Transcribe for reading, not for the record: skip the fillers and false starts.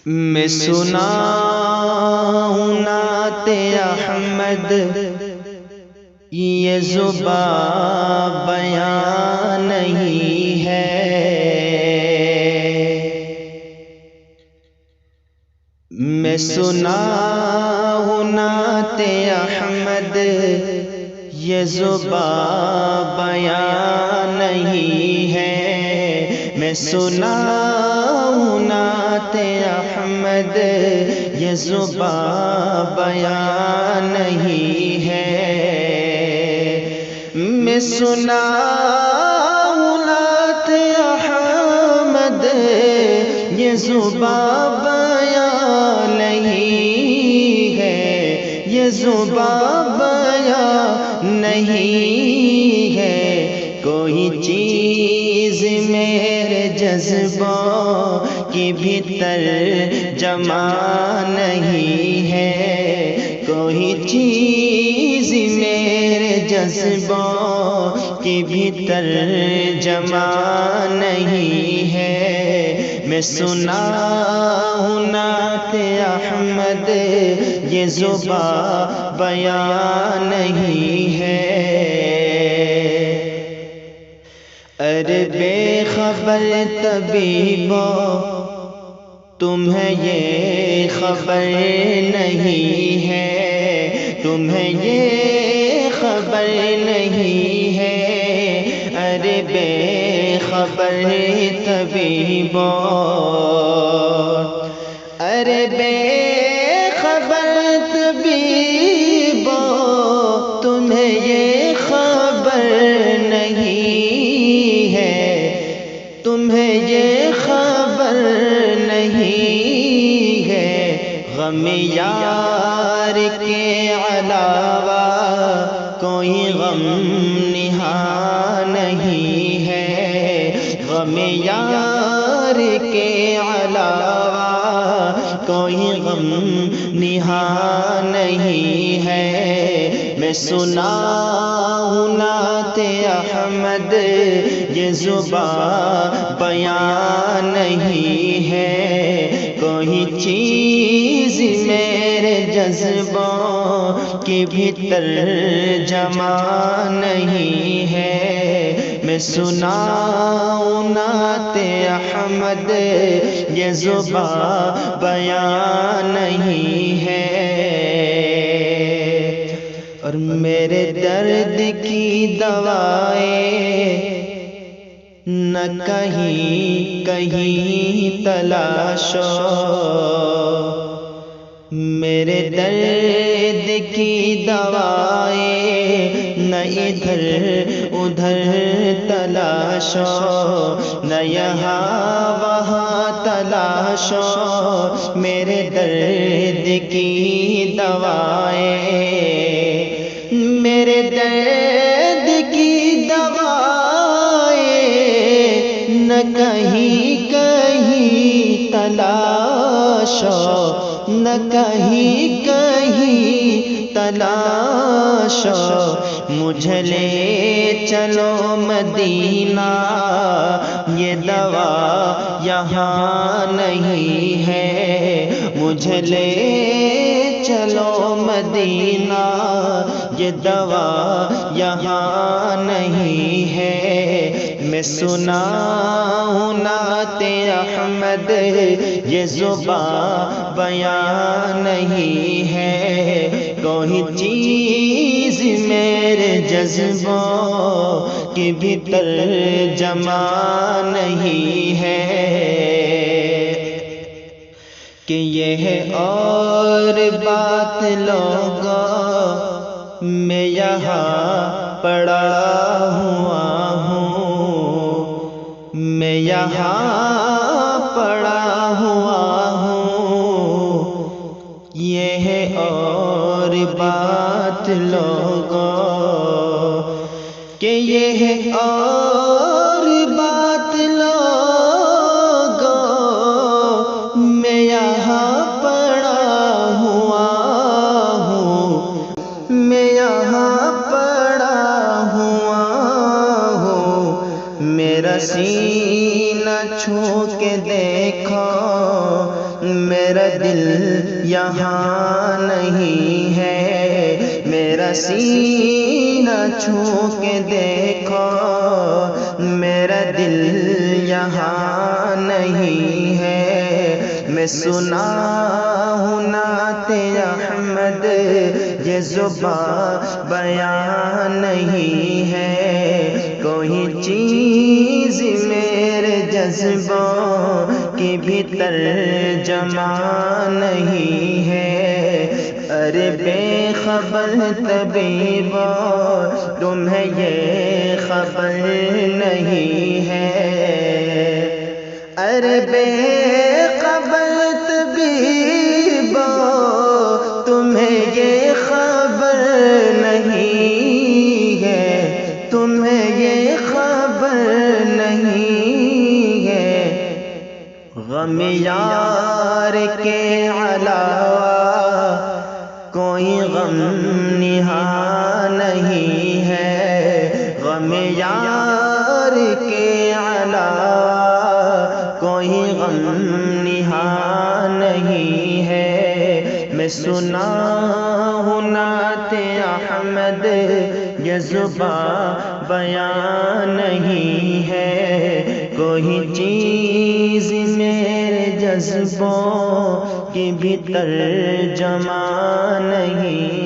میں سناؤں نعت احمد، یہ زبان بیان نہیں ہے۔ میں سناؤں نعت احمد، یہ زبان بیان نہیں ہے۔ میں سناؤں نعت احمد، یہ زبان بیان نہیں ہے۔ میں سناؤں نعت احمد، یہ زبان بیان نہیں ہے، یہ زبان بیان نہیں ہے۔ کوئی چیز میرے جذبوں کی بھی ترجمہ نہیں ہے، کوئی چیز میرے جذبوں کی بھی ترجمہ نہیں ہے۔ میں سناؤں نعت احمد، یہ زبان بیان نہیں ہے۔ ارے بے خبر طبیبو، تمہیں یہ خبر نہیں ہے، تمہیں یہ خبر نہیں ہے۔ ارے بے خبر طبیبو، ارے بے خبر طبیبو، تمہیں یہ خبر نہیں ہے، تمہیں یہ خبر نہیں ہے۔ غم یار کے علاوہ کوئی غم نہاں نہیں ہے، غم یار کے علاوہ کوئی غم نہاں نہیں ہے۔ میں سناؤں نعت احمد، یہ زبان بیان نہیں ہے۔ کوئی چیز میرے جذبوں کی بھی ترجمہ نہیں ہے۔ میں سناؤں نعت احمد، یہ زبان بیان نہیں ہے۔ اور میرے درد کی دوائیں نہ کہیں کہیں تلاشو، میرے درد کی دوائیں نہ ادھر ادھر تلاشو، نہ یہاں وہاں تلاشو۔ میرے درد کی دوائیں، میرے درد کی دوائیں نہ کہیں کہیں تلاشو، نہ کہیں کہیں تلاشو۔ مجھے لے چلو مدینہ، یہ دوا یہاں نہیں ہے۔ مجھے لے چلو مدینہ، یہ دوا یہاں نہیں ہے۔ میں سناؤں نعت احمد، یہ زبان بیان نہیں ہے۔ کوئی چیز میرے جذبوں کی بھی ترجمہ نہیں ہے۔ کہ یہ اور بات لوگوں، میں یہاں پڑا ہوا ہوں، میں یہاں پڑا ہوا ہوں۔ یہ اور بات لوگوں، کہ یہ اور بات لوگوں، میں یہاں پڑا ہوا ہوں، میں یہاں پڑا ہوا ہوں۔ میرا سینہ چھو کے دیکھو، میرا دل یہاں نہیں ہے، میرا سینہ چھو کے دیکھو، میرا دل یہاں نہیں ہے۔ میں سنا ہوں نعت احمد، یہ زبان بیان نہیں ہے، کوئی چیز میرے جذبوں کی بھی ترجمہ نہیں ہے۔ ارے بے خبر طبیبو، تمہیں یہ خبر نہیں ہے، ارے بے خبر طبیبو، تمہیں یہ خبر نہیں ہے، تمہیں یہ خبر نہیں ہے۔ غم یار کے علاوہ کوئی غم نہاں نہیں ہے، غم یار کے علاوہ کوئی غم نہاں نہیں ہے۔ میں سنا ہوں نعت احمد، یہ زبان بیان نہیں ہے، کوئی چیز میرے جذبوں کی بھی ترجمہ نہیں